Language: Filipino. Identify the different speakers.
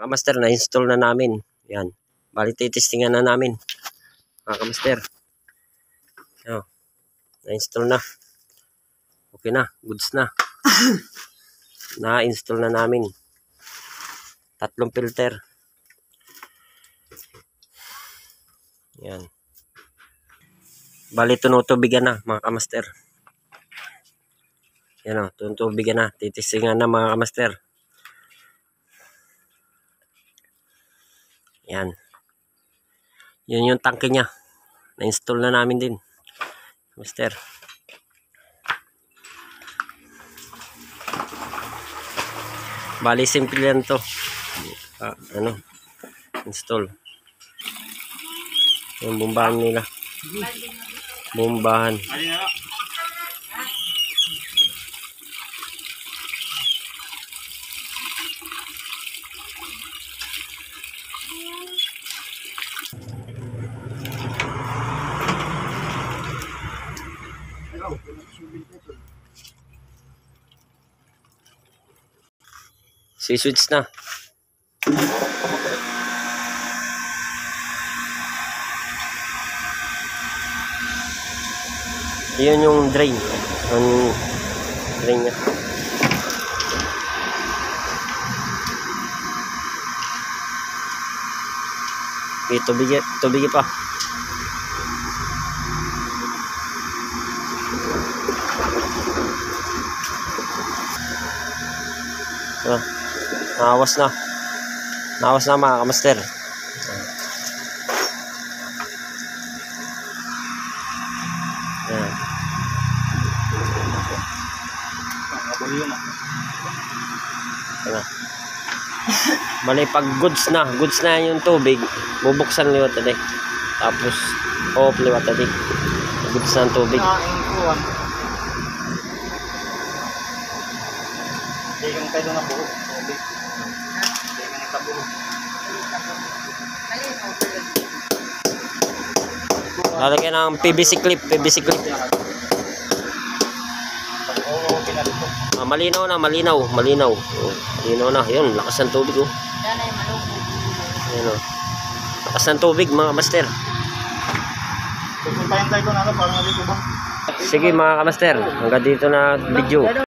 Speaker 1: Mga master, na-install na namin. Yan. Bali, titestingan na namin. Mga master. Yan. Na-install na. Okay na. Goods na. Na-install na namin. 3 filter. Yan. Bali, tunutubigan na mga kamaster. Yan o, tunutubigan na. Titestingan na mga kamaster. Yan. Yun yung tangke niya. Na-install na namin din. Master. Bali, simple yan to. Install. Yung bombahan nila. Bombahan. Si-switch na. Yun yung drain. Ang drain niya. Okay, tubig pa. Nawas na. Nawas na mga kamaster. Ayan. Ayan. Bali, pag goods na yung tubig, bubuksan liwat tadi. Tapos, off liwat tadi. Goods na ang tubig.
Speaker 2: Yung tayo na buhok.
Speaker 1: Lalagyan ng PVC clip. Malinaw na. Malinaw na. Yun, lakas ng tubig. Ayan, oh. Lakas ng tubig mga master.
Speaker 2: Pupuntahin tayo na parang dito ba?
Speaker 1: Sige mga kamaster, hanggang dito na video.